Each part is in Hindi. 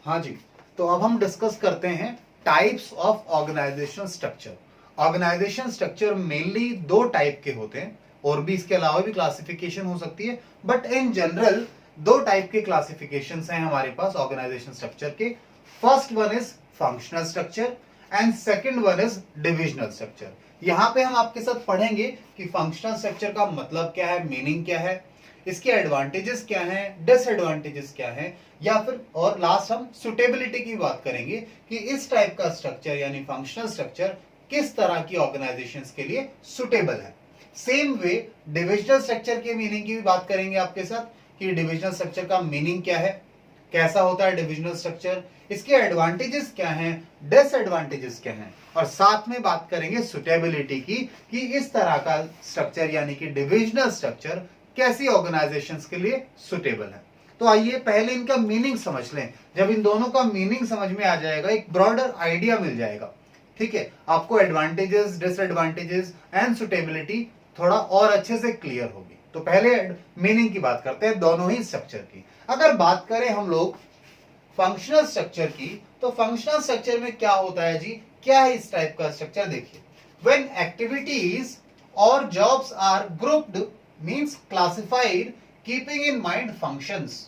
हाँ जी, तो अब हम डिस्कस करते हैं types of organizational structure. Organization structure mainly दो टाइप के होते हैं, और भी इसके अलावा भी क्लासिफिकेशन हो सकती है, बट इन जनरल दो टाइप के क्लासिफिकेशन हैं हमारे पास ऑर्गेनाइजेशन स्ट्रक्चर के। First one is functional structure and second one is divisional structure. यहां पे हम आपके साथ पढ़ेंगे कि फंक्शनल स्ट्रक्चर का मतलब क्या है, मीनिंग क्या है, इसके एडवांटेजेस क्या हैं, डिसएडवांटेजेस क्या हैं, या फिर और लास्ट हम सुटेबिलिटी की बात करेंगे कि इस टाइप का स्ट्रक्चर यानी फंक्शनल स्ट्रक्चर किस तरह की ऑर्गेनाइजेशंस के लिए सुटेबल है। सेम वे डिविजनल स्ट्रक्चर के मीनिंग की भी बात करेंगे आपके साथ कि डिविजनल स्ट्रक्चर का मीनिंग क्या है, कैसा होता है डिविजनल स्ट्रक्चर, इसके एडवांटेजेस क्या हैं, डिसएडवांटेजेस क्या हैं, और साथ में बात करेंगे सुटेबिलिटी की कि इस तरह का स्ट्रक्चर यानी कि डिविजनल स्ट्रक्चर कैसी ऑर्गेनाइजेशंस के लिए सुटेबल है। तो आइए पहले इनका मीनिंग समझ लें। जब इन दोनों का मीनिंग समझ में आ जाएगा एक ब्रॉडर आइडिया मिल जाएगा, ठीक है, आपको एडवांटेजेस, डिसएडवांटेजेस एंड सुटेबिलिटी थोड़ा और अच्छे से क्लियर होगी। तो पहले मीनिंग की बात करते हैं दोनों ही स्ट्रक्चर की। अगर बात करें हम लोग फंक्शनल स्ट्रक्चर की, तो फंक्शनल स्ट्रक्चर में क्या होता है जी, क्या है इस टाइप का स्ट्रक्चर, देखिए, व्हेन एक्टिविटीज और jobs are grouped means classified keeping in mind functions.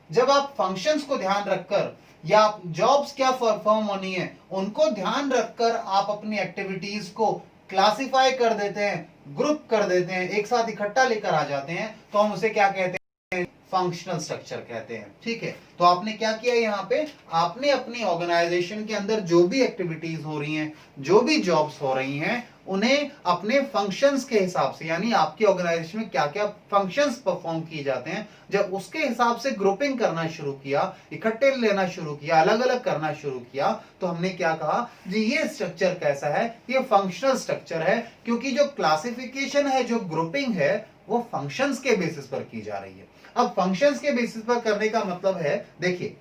जब आप फंक्शंस को ध्यान रखकर या जॉब्स क्या परफॉर्म होनी है उनको ध्यान रखकर आप अपनी एक्टिविटीज को क्लासिफाई कर देते हैं, ग्रुप कर देते हैं, एक साथ इकट्ठा लेकर आ जाते हैं, तो हम उसे क्या कहते हैं, फंक्शनल स्ट्रक्चर कहते हैं। ठीक है, तो आपने क्या किया यहाँ पे, आपने अपनी ऑर्गेनाइजेशन के अंदर जो भी एक्टिविटीज हो रही हैं, जो भी जॉब्स हो रही हैं, उन्हें अपने फंक्शंस के हिसाब से, यानी आपकी ऑर्गेनाइजेशन में क्या क्या फंक्शंस परफॉर्म किए जाते हैं, जब उसके हिसाब से ग्रुपिंग करना शुरू किया, इकट्ठे लेना शुरू किया, अलग अलग करना शुरू किया, तो हमने क्या कहा जी, ये स्ट्रक्चर कैसा है, ये फंक्शनल स्ट्रक्चर है, क्योंकि जो क्लासिफिकेशन है, जो ग्रुपिंग है, वो फंक्शंस के बेसिस पर की जा रही है। अब फंक्शंस के बेसिस पर करने का मतलब है, देखिए,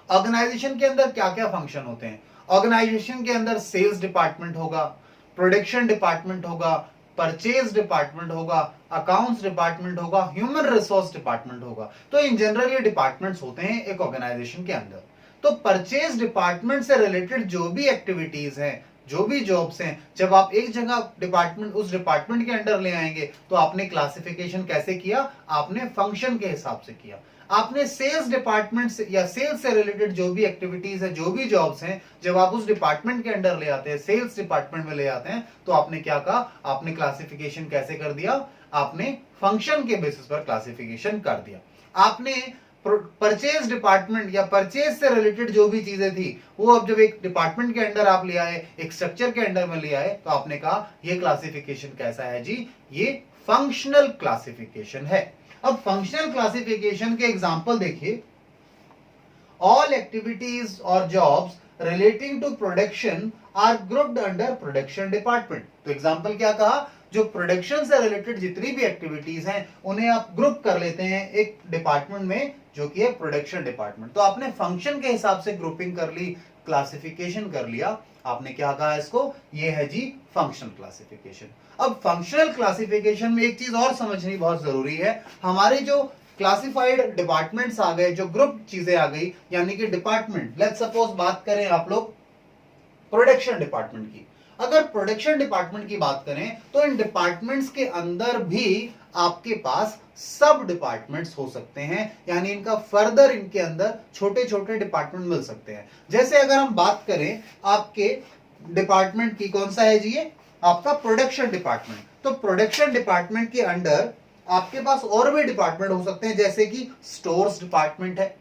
ऑर्गेनाइजेशन के अंदर क्या क्या फंक्शन होते हैं। ऑर्गेनाइजेशन के अंदर सेल्स डिपार्टमेंट होगा, प्रोडक्शन डिपार्टमेंट होगा, परचेज डिपार्टमेंट होगा, अकाउंट्स डिपार्टमेंट होगा, ह्यूमन रिसोर्स डिपार्टमेंट होगा। तो इन जनरल ये डिपार्टमेंट्स होते हैं एक ऑर्गेनाइजेशन के अंदर। तो परचेज डिपार्टमेंट से रिलेटेड जो भी एक्टिविटीज हैं, जो भी जॉब्स हैं, जब आप एक जगह डिपार्टमेंट, उस डिपार्टमेंट के अंडर ले आएंगे, तो आपने क्लासिफिकेशन कैसे किया, आपने फंक्शन के हिसाब से किया। आपने सेल्स डिपार्टमेंट से या सेल्स से रिलेटेड जो भी एक्टिविटीज है, जो भी जॉब्स हैं, जब आप उस डिपार्टमेंट के अंडर ले आते हैं, सेल्स डिपार्टमेंट में ले आते हैं, तो आपने क्या कहा, आपने क्लासिफिकेशन कैसे कर दिया, आपने फंक्शन के बेसिस पर क्लासिफिकेशन कर दिया। आपने परचेज डिपार्टमेंट या परचेज से रिलेटेड जो भी चीजें थी, वो अब जब एक डिपार्टमेंट के अंडर आप ले आए, एक स्ट्रक्चर के अंडर में ले आए, तो आपने कहा ये क्लासिफिकेशन कैसा है जी, ये फंक्शनल क्लासिफिकेशन है। अब फंक्शनल क्लासिफिकेशन के एग्जांपल देखिए, ऑल एक्टिविटीज और jobs relating to production are grouped under production department. तो एग्जांपल क्या कहा, जो प्रोडक्शन से रिलेटेड जितनी भी एक्टिविटीज हैं उन्हें आप ग्रुप कर लेते हैं एक डिपार्टमेंट में, जो कि है प्रोडक्शन डिपार्टमेंट। तो आपने फंक्शन के हिसाब से ग्रुपिंग कर ली, क्लासिफिकेशन कर लिया, आपने क्या कहा इसको, ये है जी फंक्शनल क्लासिफिकेशन। अब फंक्शनल क्लासिफिकेशन में एक चीज और समझनी बहुत जरूरी है, हमारे जो क्लासिफाइड डिपार्टमेंट्स आ गए, जो ग्रुप चीजें आ गई, यानी कि डिपार्टमेंट, लेट्स सपोज बात करें आप लोग प्रोडक्शन डिपार्टमेंट की। अगर प्रोडक्शन डिपार्टमेंट की बात करें तो इन डिपार्टमेंट्स के अंदर भी आपके पास सब डिपार्टमेंट्स हो सकते हैं, यानी इनका फर्दर इनके अंदर छोटे छोटे डिपार्टमेंट मिल सकते हैं। जैसे अगर हम बात करें आपके डिपार्टमेंट की, कौन सा है जी ये, आपका प्रोडक्शन डिपार्टमेंट। तो प्रोडक्शन डिपार्टमेंट के अंडर आपके पास और भी डिपार्टमेंट हो सकते हैं, जैसे कि स्टोर्स डिपार्टमेंट है,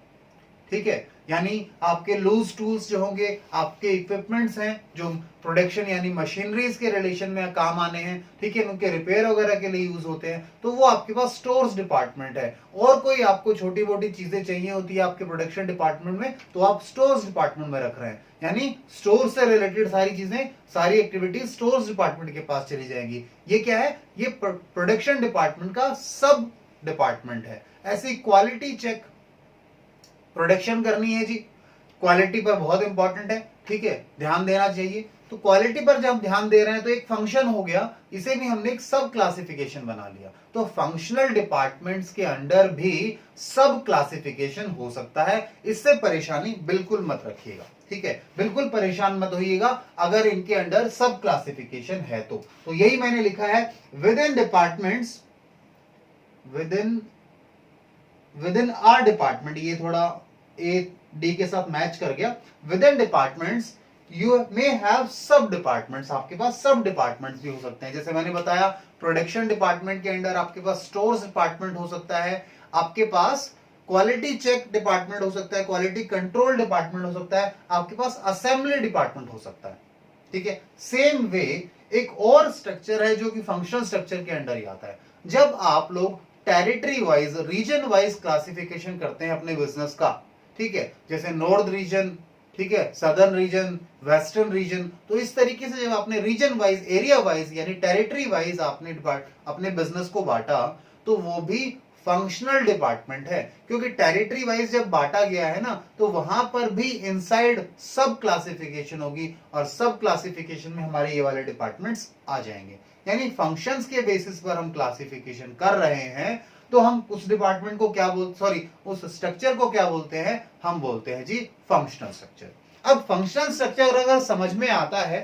ठीक है, यानी आपके लूज टूल्स जो होंगे, आपके इक्विपमेंट्स हैं जो प्रोडक्शन यानी मशीनरीज के रिलेशन में काम आने हैं, ठीक है, उनके रिपेयर वगैरह के लिए यूज होते हैं, तो वो आपके पास स्टोर्स डिपार्टमेंट है। और कोई आपको छोटी मोटी चीजें चाहिए होती है आपके प्रोडक्शन डिपार्टमेंट में, तो आप स्टोर्स डिपार्टमेंट में रख रहे हैं, यानी स्टोर से रिलेटेड सारी चीजें, सारी एक्टिविटीज स्टोर्स डिपार्टमेंट के पास चली जाएंगी। ये क्या है, ये प्रोडक्शन डिपार्टमेंट का सब डिपार्टमेंट है। ऐसी क्वालिटी चेक प्रोडक्शन करनी है जी, क्वालिटी पर बहुत इंपॉर्टेंट है, ठीक है, ध्यान देना चाहिए। तो क्वालिटी पर जब ध्यान दे रहे हैं तो एक फंक्शन हो गया, इसे भी हमने एक सब क्लासिफिकेशन बना लिया। तो फंक्शनल डिपार्टमेंट्स के अंडर भी सब क्लासिफिकेशन हो सकता है, इससे परेशानी बिल्कुल मत रखिएगा, ठीक है, बिल्कुल परेशान मत होइएगा अगर इनके अंडर सब क्लासिफिकेशन है तो यही मैंने लिखा है, with in departments, with in are department, ये थोड़ा ए डी के साथ मैच कर गया, with in departments you may have सब डिपार्टमेंट्स, आपके पास सब डिपार्टमेंट्स भी हो सकते हैं। जैसे मैंने बताया, प्रोडक्शन डिपार्टमेंट के अंडर आपके पास स्टोर्स डिपार्टमेंट हो सकता है, आपके पास क्वालिटी चेक डिपार्टमेंट हो सकता है, क्वालिटी कंट्रोल डिपार्टमेंट हो सकता है, आपके पास असेंबली डिपार्टमेंट हो सकता है, ठीक है। सेम वे एक और स्ट्रक्चर है जो कि फंक्शनल स्ट्रक्चर के अंडर ही आता है। जब आप लोग territory wise, region wise classification करते हैं अपने बिजनेस का, ठीक है, जैसे नॉर्थ रीजन, ठीक है, सदर्न रीजन, वेस्टर्न रीजन, तो इस तरीके से जब आपने रीजन वाइज, एरिया वाइज यानी टेरिटरी वाइज आपने अपने बिजनेस को बांटा, तो वो भी फंक्शनल डिपार्टमेंट है, क्योंकि टेरिटरी वाइज जब बांटा गया है ना, तो वहां पर भी इनसाइड सब क्लासिफिकेशन होगी, और सब क्लासिफिकेशन में हमारे ये वाले डिपार्टमेंट्स आ जाएंगे। यानी फंक्शंस के बेसिस पर हम क्लासिफिकेशन कर रहे हैं, तो हम उस डिपार्टमेंट को क्या उस स्ट्रक्चर को क्या बोलते हैं, हम बोलते हैं जी फंक्शनल स्ट्रक्चर। अब फंक्शनल स्ट्रक्चर अगर समझ में आता है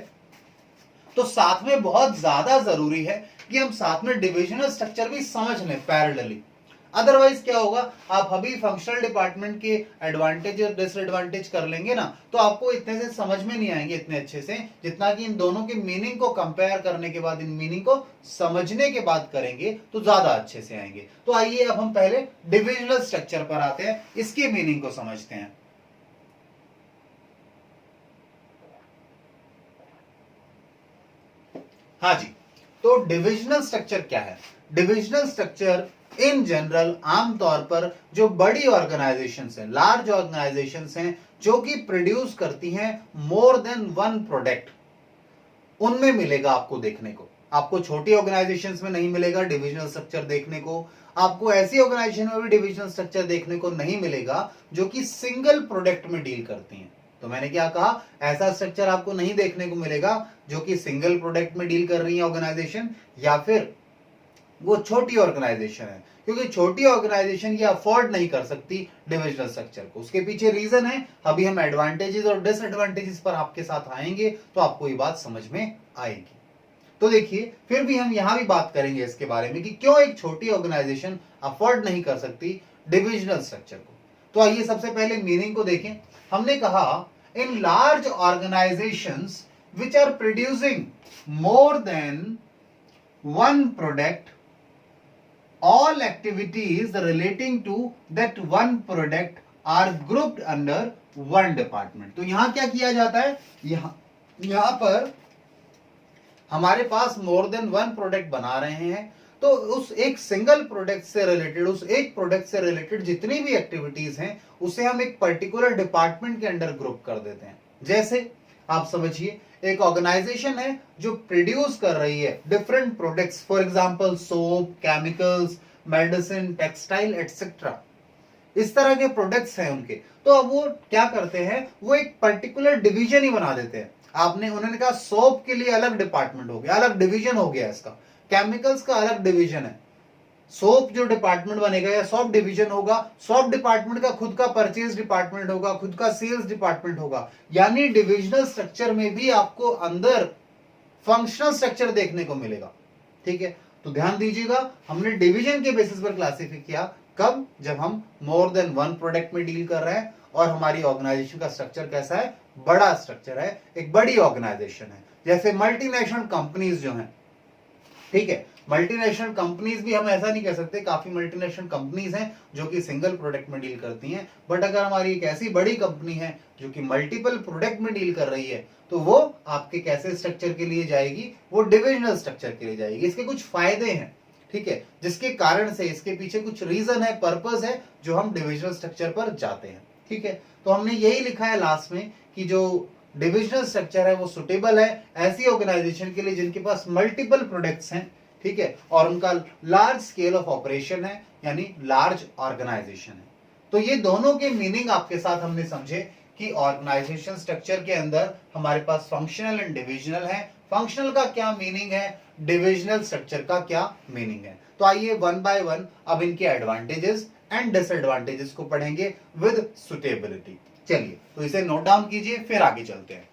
तो साथ में बहुत ज्यादा जरूरी है कि हम साथ में डिविजनल स्ट्रक्चर भी समझ लें पैरेलली। अदरवाइज क्या होगा, आप अभी फंक्शनल डिपार्टमेंट के एडवांटेज और डिसएडवांटेज कर लेंगे ना, तो आपको इतने से समझ में नहीं आएंगे इतने अच्छे से, जितना कि इन दोनों के मीनिंग को कंपेयर करने के बाद, इन मीनिंग को समझने के बाद करेंगे तो ज्यादा अच्छे से आएंगे। तो आइए अब हम पहले डिविजनल स्ट्रक्चर पर आते हैं, इसकी मीनिंग को समझते हैं। हाँ जी, तो डिविजनल स्ट्रक्चर क्या है? डिविजनल स्ट्रक्चर इन जनरल आमतौर पर जो बड़ी ऑर्गेनाइजेशंस हैं, लार्ज ऑर्गेनाइजेशंस हैं, जो कि प्रोड्यूस करती हैं मोर देन वन प्रोडक्ट, उनमें मिलेगा आपको देखने को। आपको छोटी ऑर्गेनाइजेशंस में नहीं मिलेगा डिविजनल स्ट्रक्चर देखने को। आपको ऐसी ऑर्गेनाइजेशन में भी डिविजनल स्ट्रक्चर देखने को नहीं मिलेगा जो कि सिंगल प्रोडक्ट में डील करती हैं। तो मैंने क्या कहा, ऐसा स्ट्रक्चर आपको नहीं देखने को मिलेगा जो कि सिंगल प्रोडक्ट में डील कर रही है ऑर्गेनाइजेशन, या फिर वो छोटी ऑर्गेनाइजेशन है, क्योंकि छोटी ऑर्गेनाइजेशन ये अफोर्ड नहीं कर सकती डिविजनल स्ट्रक्चर को। उसके पीछे रीजन है, अभी हम एडवांटेजेस और डिसएडवांटेजेस पर आपके साथ आएंगे तो आपको ये बात समझ में आएगी। तो देखिए, फिर भी हम यहां भी बात करेंगे इसके बारे में कि क्यों एक छोटी ऑर्गेनाइजेशन अफोर्ड नहीं कर सकती डिविजनल स्ट्रक्चर को। तो आइए सबसे पहले मीनिंग को देखें। हमने कहा, in large organizations which are producing more than one product, all activities relating to that one product are grouped under one department। तो यहां क्या किया जाता है, यहां पर हमारे पास मोर देन वन प्रोडक्ट बना रहे हैं, तो उस एक सिंगल प्रोडक्ट से रिलेटेड, उस एक प्रोडक्ट से रिलेटेड जितनी भी एक्टिविटीज हैं, उसे हम एक पर्टिकुलर डिपार्टमेंट के अंडर ग्रुप कर देते हैं। जैसे आप समझिए, एक ऑर्गेनाइजेशन है जो प्रोड्यूस कर रही है different products, for example soap, chemicals, medicine, textile etcetera, इस तरह के प्रोडक्ट्स हैं उनके। तो अब वो क्या करते हैं, वो एक पर्टिकुलर डिवीजन ही बना देते हैं। उन्होंने कहा सोप के लिए अलग डिपार्टमेंट हो गया, अलग डिवीजन हो गया इसका, केमिकल्स का अलग डिवीजन है, सोप जो डिपार्टमेंट बनेगा या सोप डिवीजन होगा, सोप डिपार्टमेंट का खुद का परचेज डिपार्टमेंट होगा, खुद का सेल्स डिपार्टमेंट होगा। यानी डिविजनल स्ट्रक्चर में भी आपको अंदर फंक्शनल स्ट्रक्चर देखने को मिलेगा, ठीक है। तो ध्यान दीजिएगा, हमने डिवीजन के बेसिस पर क्लासिफाई किया, कब, जब हम मोर देन वन प्रोडक्ट में डील कर रहे हैं और हमारी ऑर्गेनाइजेशन का स्ट्रक्चर कैसा है, बड़ा स्ट्रक्चर है, एक बड़ी ऑर्गेनाइजेशन है। जैसे मल्टीनेशनल कंपनीज जो हैं, ठीक है, मल्टीनेशनल कंपनीज भी हम ऐसा नहीं कह सकते, काफी मल्टीनेशनल कंपनीज हैं जो कि सिंगल प्रोडक्ट में डील करती हैं, बट अगर हमारी एक ऐसी बड़ी कंपनी है जो कि मल्टीपल प्रोडक्ट में डील कर रही है, तो वो आपके कैसे स्ट्रक्चर के लिए जाएगी, वो डिविजनल स्ट्रक्चर के लिए जाएगी। इसके कुछ फायदे हैं, ठीक है, जिसके कारण से इसके पीछे कुछ रीजन है, पर्पस है, जो हम डिविजनल स्ट्रक्चर पर जाते हैं, ठीक है। तो हमने यही लिखा है लास्ट में कि जो डिविजनल स्ट्रक्चर है वो सुटेबल है ऐसी ऑर्गेनाइजेशन के लिए जिनके पास मल्टीपल प्रोडक्ट्स हैं, ठीक है, और उनका लार्ज स्केल ऑफ ऑपरेशन है, यानी लार्ज ऑर्गेनाइजेशन है। तो ये दोनों के मीनिंग आपके साथ हमने समझे कि ऑर्गेनाइजेशन स्ट्रक्चर के अंदर हमारे पास फंक्शनल एंड डिविजनल है। फंक्शनल का क्या मीनिंग है, डिविजनल स्ट्रक्चर का क्या मीनिंग है। तो आइए वन बाय वन अब इनके एडवांटेजेस एंड डिसएडवांटेजेस को पढ़ेंगे विद सुटेबिलिटी। चलिए तो इसे नोट डाउन कीजिए, फिर आगे चलते हैं।